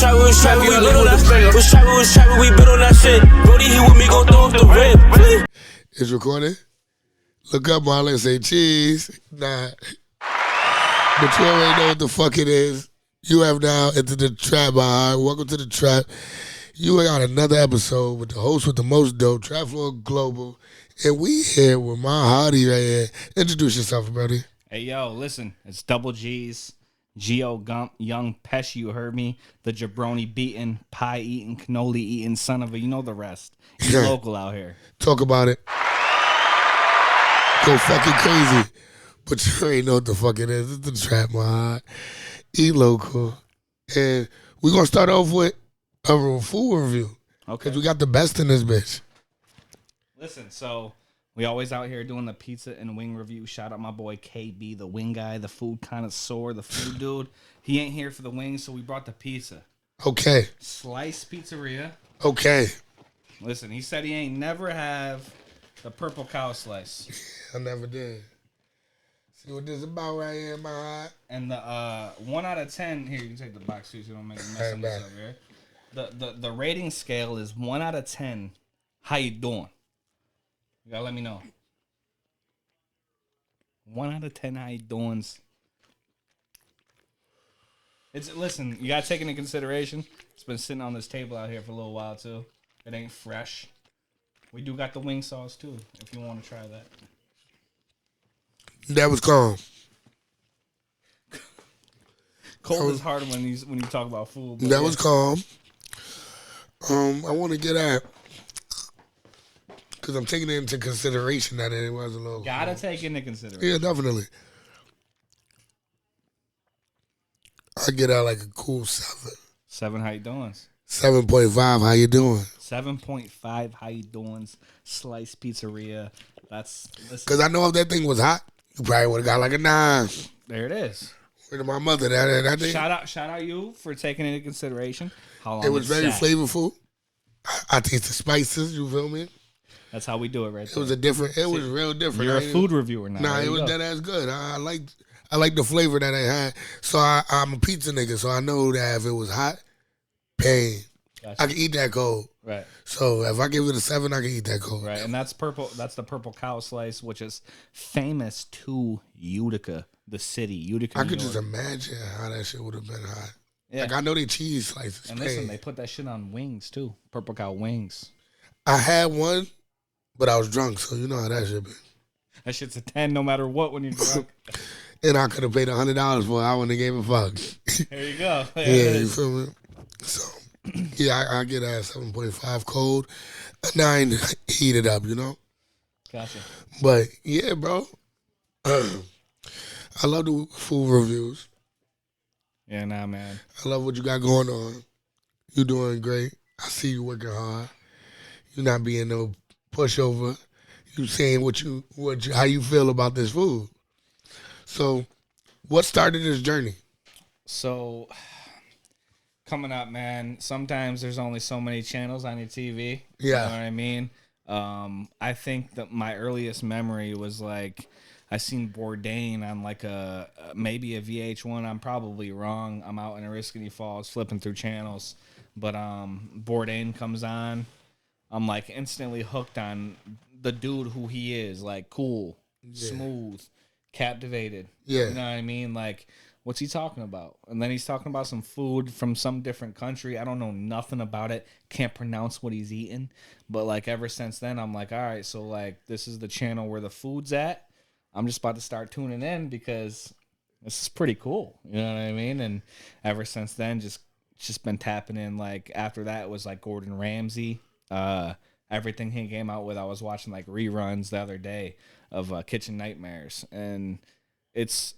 trapping, we been on that. Was trapping, we been on that shit. Brody, he with me, gon' throw up the rib. It's recorded. Look up, Marlon, and say cheese. Nah. But you already know what the fuck it is. You have now entered the trap, my heart. Welcome to the trap. You got another episode with the host with the most dope, Trapfloor Global. And we here with my hottie right here. Introduce yourself, buddy. Hey, yo, listen. It's Double G's. Geo Gump, Young Pesh, you heard me. The jabroni beating, pie eating, cannoli eating, son of a, you know the rest. He's local out here. Talk about it. Go fucking crazy. But you already know what the fuck it is. It's the trap, my heart. Eat local. And we're going to start off with a food review. Okay. Because we got the best in this bitch. Listen, so we always out here doing the pizza and wing review. Shout out my boy KB, the wing guy, the food connoisseur, the food dude. He ain't here for the wings, so we brought the pizza. Okay. Slice Pizzeria. Okay. Listen, he said he ain't never have the purple cow slice. I never did. See what this is about right here, my heart. And the 1 out of 10, here, you can take the box too so you don't make a mess of this over here. The rating scale is 1 out of 10. How you doing? You gotta let me know. 1 out of 10, how you doing? Listen, you gotta take into consideration. It's been sitting on this table out here for a little while too. It ain't fresh. We do got the wing sauce too, if you want to try that. That was calm. Cold is hard when you talk about food. That was calm. I want to get at, because I'm taking it into consideration that it was a little. Gotta take into consideration. Yeah, definitely. I get out like a cool 7. 7, how you doing? 7.5, how you doing? 7.5, how you doing? Slice Pizzeria. Because I know if that thing was hot, you probably would have got like a 9. There it is. Where my mother that thing. Shout out you for taking into consideration how long it was very flavorful. I taste the spices. You feel me? That's how we do it, right there. It was it was real different. You're a food reviewer now. Nah, it was that ass good. I like the flavor that it had. So I'm a pizza nigga, so I know that if it was hot, pain. Gotcha. I can eat that cold. Right. So if I give it a 7, I can eat that cold. Right, and that's purple. That's the purple cow slice, which is famous to Utica, the city. Utica. I could just imagine how that shit would have been hot. Yeah. Like I know they cheese slices. And listen, they put that shit on wings too. Purple cow wings. I had one, but I was drunk, so you know how that shit be. That shit's a 10 no matter what when you're drunk. And I could have paid $100 for it. I wouldn't have gave a fuck. There you go. Yeah, you feel me? So, yeah, I get a 7.5 cold, a 9 heated up, you know? Gotcha. But, yeah, bro. I love the food reviews. Yeah, nah, man. I love what you got going on. You doing great. I see you working hard. You not being no pushover. You saying how you feel about this food. So, what started this journey? So, coming up, man, sometimes there's only so many channels on your TV. Yeah. You know what I mean? I think that my earliest memory was like, I seen Bourdain on like maybe a VH1. I'm probably wrong. I'm out in Oriskany Falls flipping through channels. But Bourdain comes on. I'm like instantly hooked on the dude who he is. Like cool, smooth, captivated. Yeah. You know what I mean? Like, what's he talking about? And then he's talking about some food from some different country. I don't know nothing about it. Can't pronounce what he's eating. But like ever since then, I'm like, all right, so like this is the channel where the food's at. I'm just about to start tuning in because this is pretty cool. You know what I mean? And ever since then, just been tapping in. Like after that was like Gordon Ramsay. Everything he came out with, I was watching like reruns the other day of Kitchen Nightmares, and it's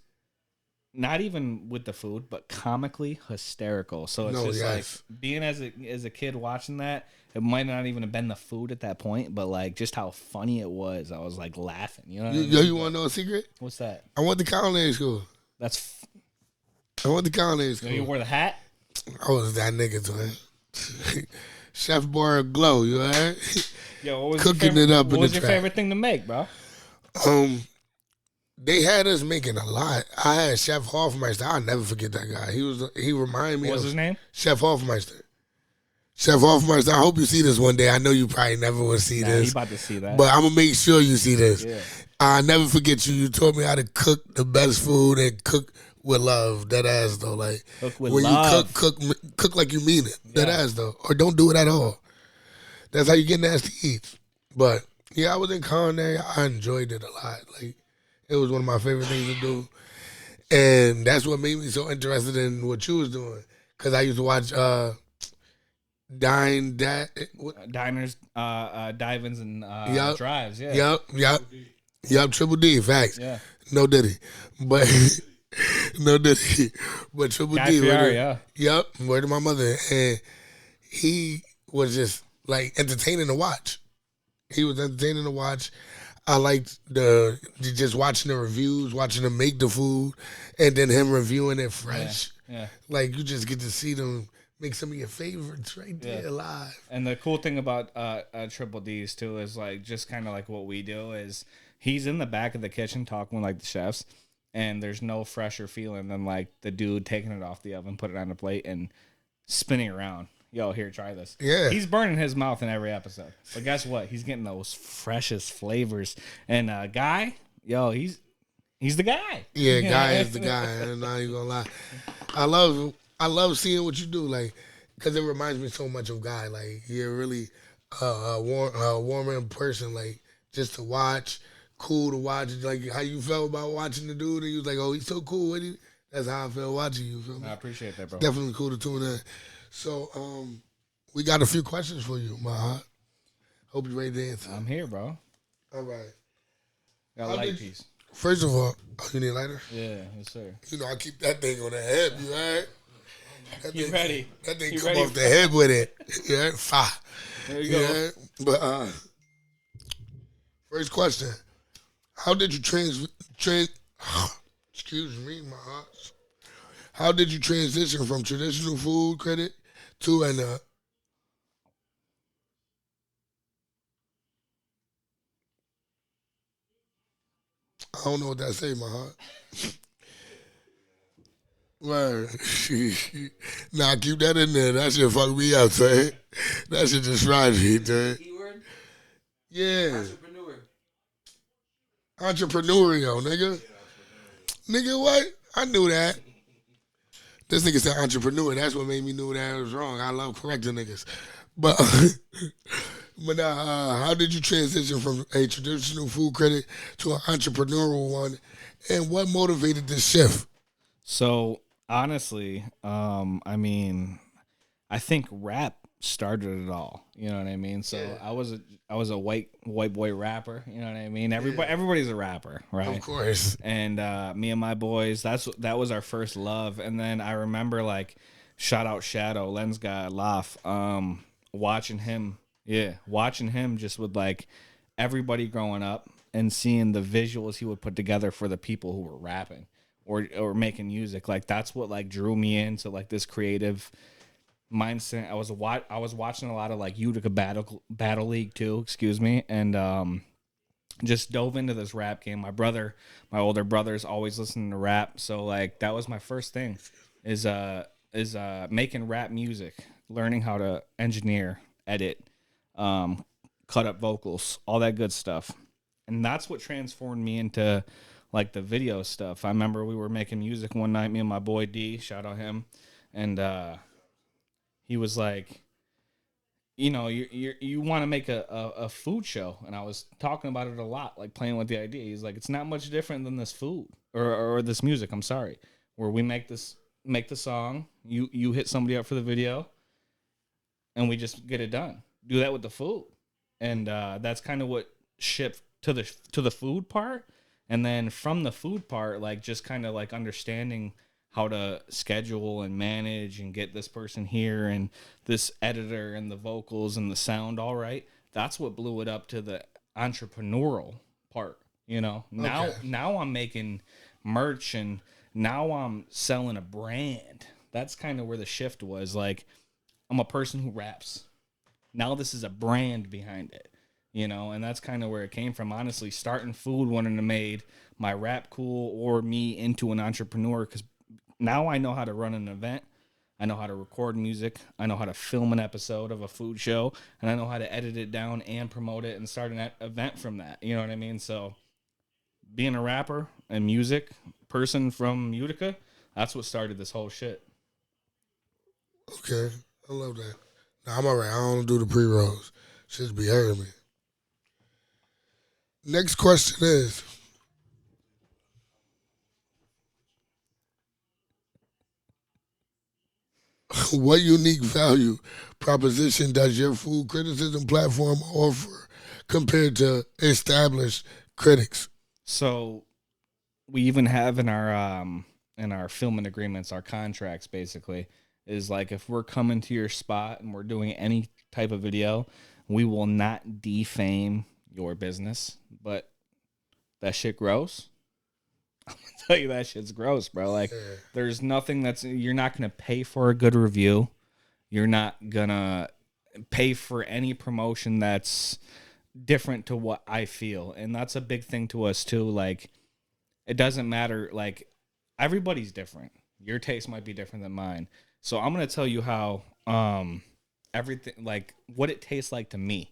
not even with the food, but comically hysterical. So it's like being as a kid watching that, it might not even have been the food at that point, but like just how funny it was. I was like laughing. You know what I mean? You want to know a secret? What's that? I went to culinary school. I went to culinary school. You wore the hat? I was that nigga, man. Chef Bar Glow, you alright? Yo, what was cooking it up in the trap. What was your favorite thing to make, bro? They had us making a lot. I had Chef Hoffmeister. I'll never forget that guy. He reminded me What was of his name? Chef Hoffmeister. Chef Hoffmeister, I hope you see this one day. I know you probably never will see Nah, this. he about to see that. But I'm gonna make sure you see this. Yeah. I'll never forget you. You taught me how to cook the best food and cook with love. That ass though. Like Cook with when love. you cook like you mean it. That Yeah. ass though. Or don't do it at all. That's how you get nasty eats. But yeah, I was in culinary. I enjoyed it a lot. Like it was one of my favorite things to do. And that's what made me so interested in what you was doing. Cause I used to watch Diners, dive-ins, and Yup. drives. Yeah. Yup, Triple D, facts. Yeah. No Diddy. But no Diddy. But Triple Guy D. Fieri, yeah. Yup, word to my mother. And he was just like entertaining to watch. He was entertaining to watch. I liked just watching the reviews, watching him make the food, and then him reviewing it fresh. Yeah. Like you just get to see them make some of your favorites right there live. And the cool thing about Triple D's too is like just kind of like what we do is he's in the back of the kitchen talking with like the chefs, and there's no fresher feeling than like the dude taking it off the oven, put it on the plate, and spinning around. Yo, here, try this. Yeah. He's burning his mouth in every episode. But guess what? He's getting those freshest flavors. And Guy, yo, he's the guy. Yeah, Guy is the guy. I'm not even gonna lie. I love seeing what you do, like, because it reminds me so much of Guy. Like, you're really warming person, like, just to watch, cool to watch. Like, how you felt about watching the dude, and you was like, oh, he's so cool. That's how I felt watching you. Feel me? I appreciate that, bro. Definitely cool to tune in. So, we got a few questions for you, my heart. Hope you're ready to answer. I'm here, bro. All right. Got a light piece. First of all, you need a lighter? Yeah, yes, sir. You know, I keep that thing on the head, you heard? You ready? That thing You come ready off the head with it. You heard? Fire. There you go. Heard? But, first question. How did you excuse me, my heart. How did you transition from traditional food critic to an I don't know what that say, my heart. Word. Nah, keep that in there. That shit fuck me up, son. That shit describe me, son. Keyword? Yeah. Entrepreneur. Entrepreneurial, nigga. Nigga, what? I knew that. This nigga said entrepreneur. That's what made me know that I was wrong. I love correcting niggas. But how did you transition from a traditional food critic to an entrepreneurial one? And what motivated this shift? So honestly, I mean, I think rap started it all. You know what I mean? So Yeah. I was a white boy rapper. You know what I mean? Everybody's a rapper, right? Of course. And me and my boys, that was our first love. And then I remember like shout out Shadow, Lens Guy, Laugh, watching him just with like everybody growing up and seeing the visuals he would put together for the people who were rapping or making music. Like that's what like drew me into like this creative mindset. I was watching a lot of like Utica Battle League too, excuse me, and just dove into this rap game. My older brother's always listening to rap, so like that was my first thing is making rap music, learning how to engineer, edit, cut up vocals, all that good stuff. And that's what transformed me into like the video stuff. I remember we were making music one night, me and my boy D, shout out him, and he was like, you know, you want to make a food show, and I was talking about it a lot, like playing with the idea. He's like, it's not much different than this food or this music. I'm sorry, where we make the song, you hit somebody up for the video, and we just get it done. Do that with the food, and that's kind of what shipped to the food part, and then from the food part, like just kind of like understanding how to schedule and manage and get this person here and this editor and the vocals and the sound all right. That's what blew it up to the entrepreneurial part, you know. Okay. Now I'm making merch and now I'm selling a brand. That's kind of where the shift was. Like, I'm a person who raps. Now this is a brand behind it. you know, and that's kind of where it came from. Honestly, starting food wouldn't have made my rap cool or me into an entrepreneur, because now I know how to run an event. I know how to record music. I know how to film an episode of a food show, and I know how to edit it down and promote it and start an event from that. You know what I mean? So being a rapper and music person from Utica, that's what started this whole shit. Okay, I love that. Nah, I'm all right. I don't do the pre-rolls. Shit's be hurting me. Next question is, what unique value proposition does your food criticism platform offer compared to established critics? So we even have in our filming agreements, our contracts basically is like, if we're coming to your spot and we're doing any type of video, we will not defame your business, but that shit gross. I'm gonna tell you that shit's gross, bro. Like, there's nothing you're not gonna pay for a good review. You're not gonna pay for any promotion that's different to what I feel, and that's a big thing to us too. Like, it doesn't matter. Like, everybody's different. Your taste might be different than mine. So I'm gonna tell you how everything, like, what it tastes like to me.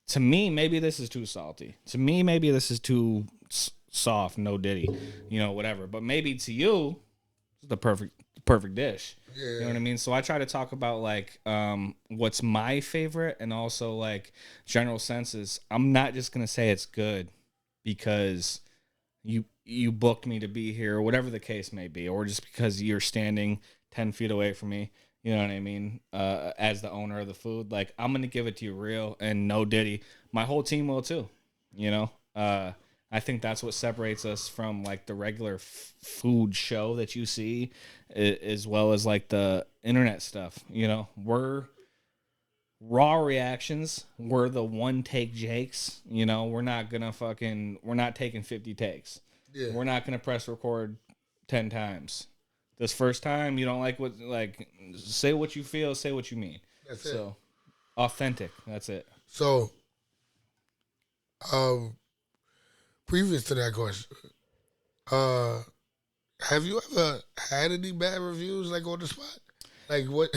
To me, maybe this is too salty. To me, maybe this is too soft, no diddy, you know, whatever. But maybe to you, it's the perfect dish. Yeah. You know what I mean? So I try to talk about like what's my favorite, and also like general senses. I'm not just gonna say it's good because you booked me to be here, or whatever the case may be, or just because you're standing 10 feet away from me. You know what I mean? As the owner of the food, like, I'm gonna give it to you real and no diddy. My whole team will too. You know, I think that's what separates us from like the regular food show that you see, as well as like the internet stuff. You know, we're raw reactions. We're the one take Jakes. You know, we're not taking 50 takes. Yeah. We're not gonna press record 10 times. This first time, you don't like say what you feel, say what you mean. That's it. So, authentic. That's it. So, previous to that question, have you ever had any bad reviews, like, on the spot? Like, what?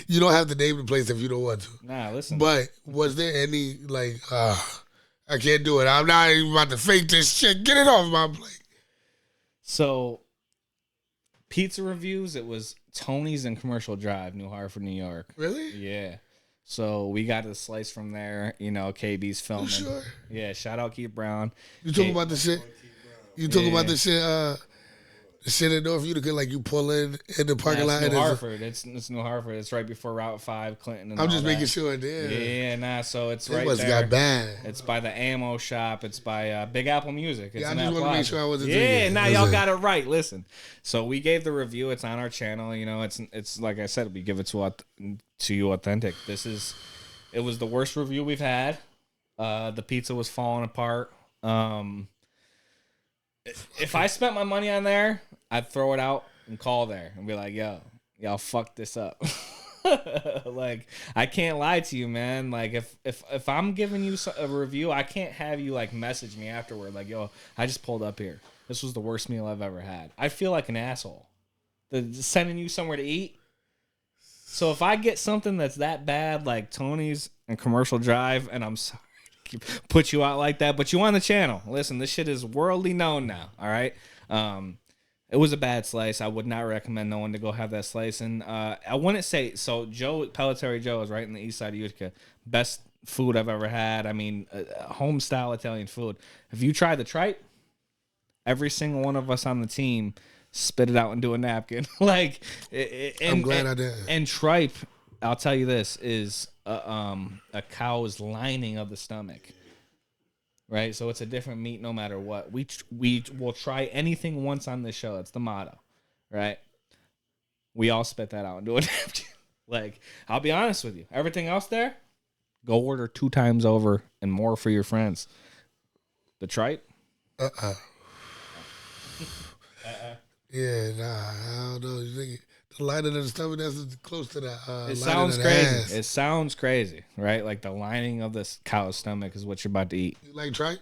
You don't have to name the place if you don't want to. Nah, listen. But was there any, like, I can't do it. I'm not even about to fake this shit. Get it off my plate. So, pizza reviews, it was Tony's in Commercial Drive, New Hartford, New York. Really? Yeah. So we got a slice from there. You know, KB's filming. Sure. Yeah, shout out Keith Brown. You talking about the shit? You talking about the shit? The shit in North Utica, like you pull in the parking lot. New Hartford. It's New Hartford. It's right before Route 5, Clinton. And I'm just all making that. sure. Yeah. So it's right must there. Got bad. It's by the ammo shop. It's by Big Apple Music. It's I just want to make sure I wasn't. Yeah, now y'all got it right. Listen, so we gave the review. It's on our channel. You know, it's like I said, we give it to you authentic. It was the worst review we've had. The pizza was falling apart. If I spent my money on there, I'd throw it out and call there and be like, yo, y'all fucked this up. Like, I can't lie to you, man. Like, if I'm giving you a review, I can't have you like message me afterward like, yo, I just pulled up here. This was the worst meal I've ever had. I feel like an asshole. Sending you somewhere to eat. So if I get something that's that bad, like Tony's and Commercial Drive, and I'm sorry to put you out like that, but you on the channel. Listen, this shit is worldly known now, all right? It was a bad slice. I would not recommend no one to go have that slice. And I wouldn't say, so Pelletary Joe is right in the east side of Utica. Best food I've ever had. I mean, home-style Italian food. If you try the tripe, every single one of us on the team spit it out into a napkin. Like, I'm glad I did. And tripe, I'll tell you this, is a cow's lining of the stomach. Right? So it's a different meat no matter what. We will try anything once on this show. That's the motto. Right? We all spit that out into a napkin. Like, I'll be honest with you. Everything else there, go order 2 times over and more for your friends. The tripe? Yeah, nah, I don't know. The The lining of the stomach, that's close to the It lining sounds of the crazy. ass. It sounds crazy, right? Like the lining of this cow's stomach is what you're about to eat. You like tripe?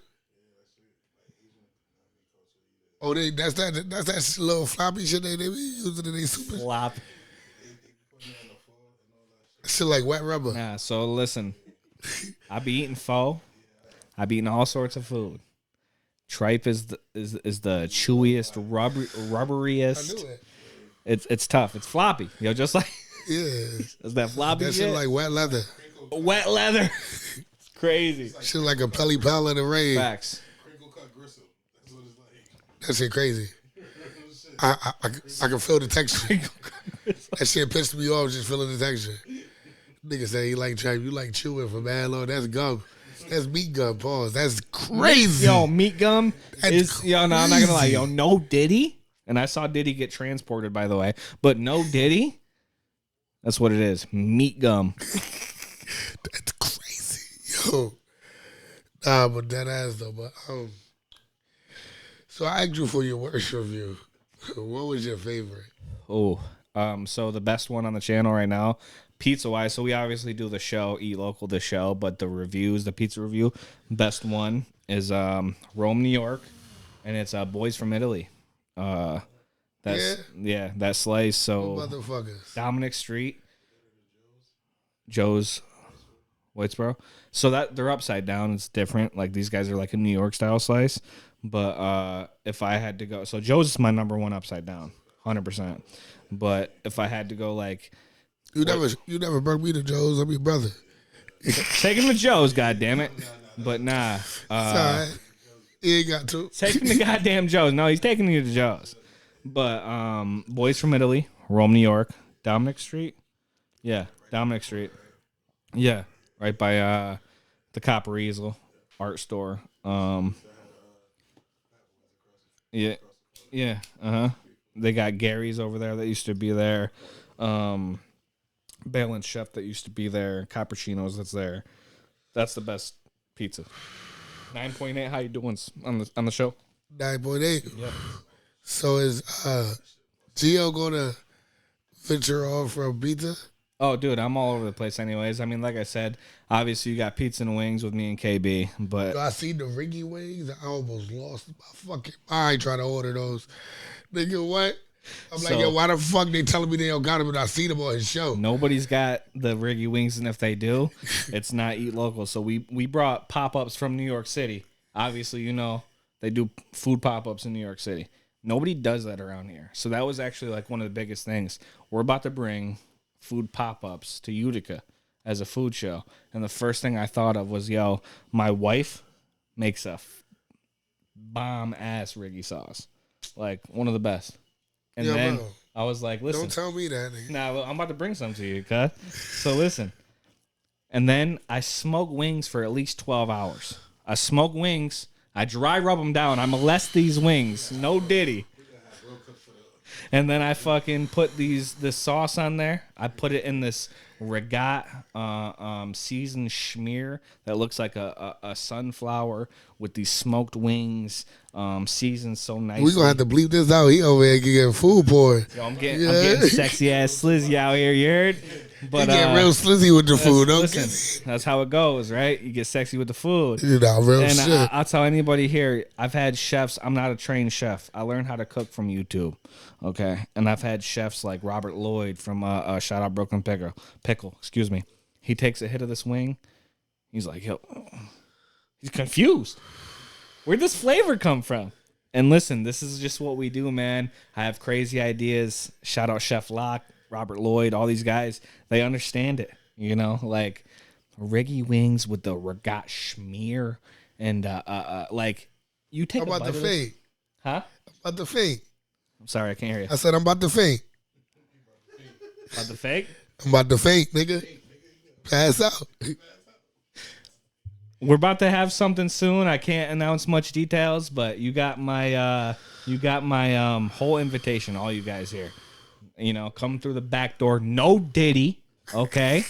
Oh, that's that little floppy shit they be using in their soup. Flop. Shit like wet rubber. Nah, so listen. I be eating pho. I be eating all sorts of food. Tripe is the chewiest, rubberiest. I knew it. It's tough. It's floppy. Yo, just like Yeah. is that floppy That shit? shit like wet leather. Wet leather. It's crazy. Shit like a pelly pal in the rain. Facts. That shit crazy. I can feel the texture. That shit pissed me off just feeling the texture. Nigga say he like tripe. You like chewing for mad long. That's gum. That's meat gum. Pause. That's crazy. Yo, meat gum That's yo. No, I'm not gonna lie. crazy. Yo, no Diddy. And I saw Diddy get transported, by the way. But no Diddy. That's what it is. Meat gum. That's crazy. Yo. Nah, but that ass though. But so I asked you for your worst review. What was your favorite? Oh, so the best one on the channel right now, pizza wise. So we obviously do the show, Eat Local, the show, but the reviews, the pizza review, best one is Rome, New York, and it's Boys from Italy. That slice. So Motherfuckers. Dominic Street, Joe's, Whitesboro. So that they're upside down. It's different. Like these guys are like a New York style slice. But if I had to go, so Joe's is my number one upside down, 100%. But if I had to go, like, You never brought me to Joe's. I'm your brother. take him to Joe's, goddammit. But nah, Sorry. He ain't got to. take him to goddamn Joe's. No, he's taking you to Joe's. But Boys from Italy, Rome, New York, Dominic Street. Yeah, Dominic Street. Yeah, right by the Copper Easel art store. Yeah, They got Gary's over there that used to be there. Balance Chef that used to be there. Cappuccinos that's there. That's the best pizza. 9.8. How you doing on the show? 9.8. Yeah. So is Gio gonna venture off from pizza? Oh, dude, I'm all over the place anyways. I mean, like I said, obviously you got pizza and wings with me and KB, but I seen the Ringy wings. I almost lost my fucking mind trying to order those. Nigga, what? I'm like, yo, why the fuck they telling me they don't got them and I seen them on his show? nobody's got the Riggy wings, and if they do, it's not Eat Local. So we brought pop-ups from New York City. Obviously, you know, they do food pop-ups in New York City. Nobody does that around here. So that was actually like one of the biggest things. We're about to bring food pop-ups to Utica as a food show. And the first thing I thought of was, yo, my wife makes a bomb-ass Riggy sauce. Like, one of the best. And then bro. I was like, listen. Don't tell me that, nigga. Nah, I'm about to bring some to you, cuz. So listen. And then I smoke wings for at least 12 hours. I smoke wings. I dry rub them down. I molest these wings. No Diddy. And then I fucking put this sauce on there. I put it in this regat seasoned schmear that looks like a sunflower with these smoked wings seasoned so nicely. We gonna have to bleep this out. He over here getting food poured. Yo, I'm getting sexy ass slizzy out here, you heard? But he get real slizzy with the food. Listen, that's how it goes, right? You get sexy with the food. You know, real And shit. I'll tell anybody here, I've had chefs. I'm not a trained chef. I learned how to cook from YouTube, okay? And I've had chefs like Robert Lloyd from shout out Brooklyn Pickle. Excuse me. He takes a hit of this wing. He's like, yo, he's confused. Where'd this flavor come from? And listen, this is just what we do, man. I have crazy ideas. Shout out Chef Locke, Robert Lloyd, all these guys. They understand it, you know, like Riggy wings with the regat schmear and like you take. I'm about to faint. Huh? I'm about to faint. I'm sorry, I can't hear you. I said I'm about to faint. About the fake? I'm about to faint, nigga. Pass out. We're about to have something soon. I can't announce much details, but you got my whole invitation, all you guys here. You know, come through the back door, no Diddy, okay?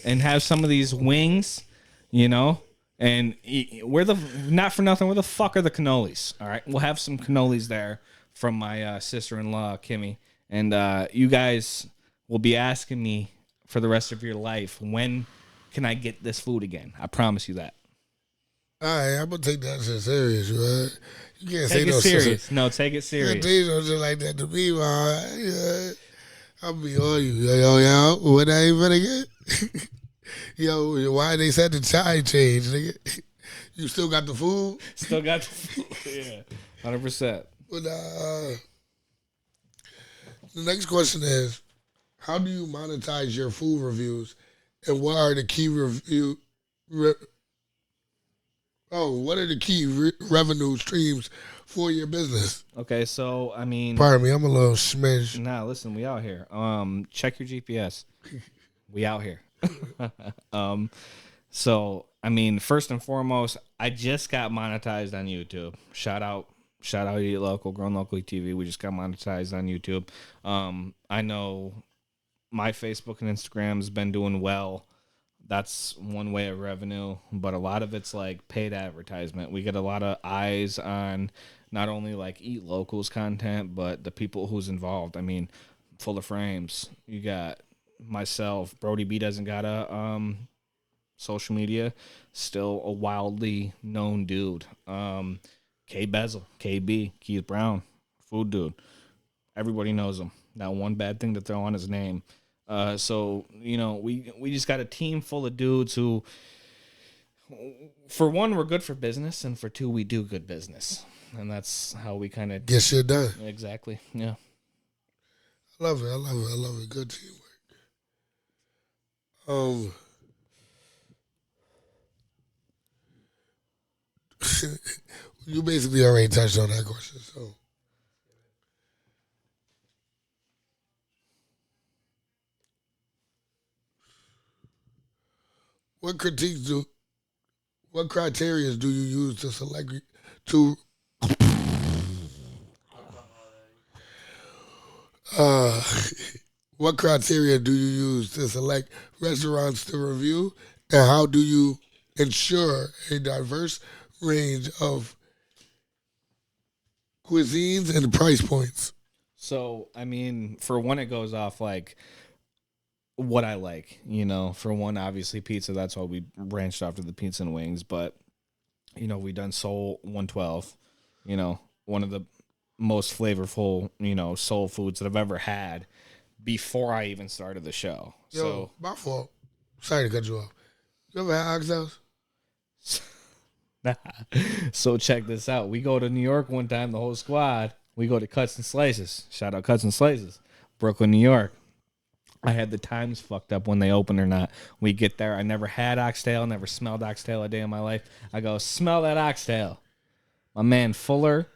And have some of these wings, you know? And not for nothing, where the fuck are the cannolis? All right, we'll have some cannolis there from my sister-in-law, Kimmy. And you guys will be asking me for the rest of your life, when can I get this food again? I promise you that. All right, I'm gonna take that shit serious, right? You can't say Take it no serious. shit. No, take it You serious. can't say no shit like that to me, man. Yeah. I'll be on you. Yo. When I ain't gonna get? Yo, why they said the time change, nigga? You still got the food? Still got the food. Yeah, 100%. But the next question is, how do you monetize your food reviews, and what are the key what are the key revenue streams for your business? Okay, so I mean, Pardon me, I'm a little smidge. nah, listen, we out here. Check your GPS. We out here. So I mean, first and foremost, I just got monetized on YouTube. Shout out Eat Local, Grown Locally TV. We just got monetized on YouTube. I know my Facebook and Instagram's been doing well. That's one way of revenue, but a lot of it's like paid advertisement. We get a lot of eyes on not only like Eat Local's content, but the people who's involved. I mean, Full of Frames. You got myself. Brody B doesn't got a social media. Still a wildly known dude. K Bezel, KB, Keith Brown, food dude. Everybody knows him. Not one bad thing to throw on his name. So, you know, we just got a team full of dudes who, for one, we're good for business, and for two, we do good business. And that's how we kind of get shit done. Exactly. Yeah. I love it. Good teamwork. You basically already touched on that question, so. What criteria do you use to select what criteria do you use to select restaurants to review, and how do you ensure a diverse range of cuisines and price points? So, I mean, for one, it goes off like what I like, you know. For one, obviously pizza. That's why we branched off to the pizza and wings. But, you know, we done Soul 112, you know, one of the most flavorful, you know, soul foods that I've ever had before I even started the show. Yo, So, my fault. Sorry to cut you off. You ever had oxtails? So check this out. We go to New York one time, the whole squad. We go to Cuts and Slices. Shout out Cuts and Slices. Brooklyn, New York. I had the times fucked up when they opened or not. We get there. I never had oxtail, never smelled oxtail a day in my life. I go, smell that oxtail. My man Fuller,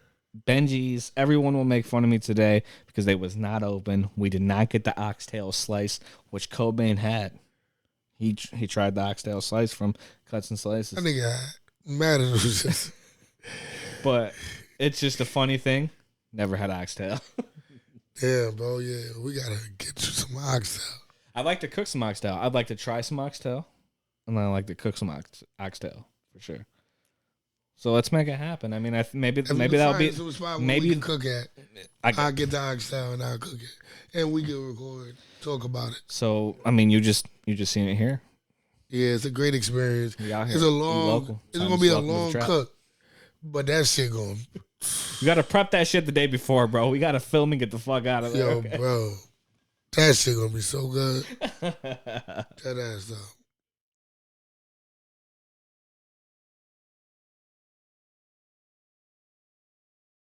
Benji's, everyone will make fun of me today because they was not open. We did not get the oxtail slice, which Cobain had. He tried the oxtail slice from Cuts and Slices. That nigga mad at us. But it's just a funny thing. Never had oxtail. Damn, bro, yeah. We gotta get you some oxtail. I'd like to cook some oxtail. I'd like to try some oxtail. And then I'd like to cook some oxtail for sure. So let's make it happen. I mean, maybe that'll be maybe we can cook at. I'll get the oxtail and I'll cook it, and we can record, talk about it. So I mean, you just seen it here. Yeah, it's a great experience. We out here. It's gonna be a long cook, but that shit going. You gotta prep that shit the day before, bro. We gotta film and get the fuck out of there. Yo, bro, that shit gonna be so good. That ass though.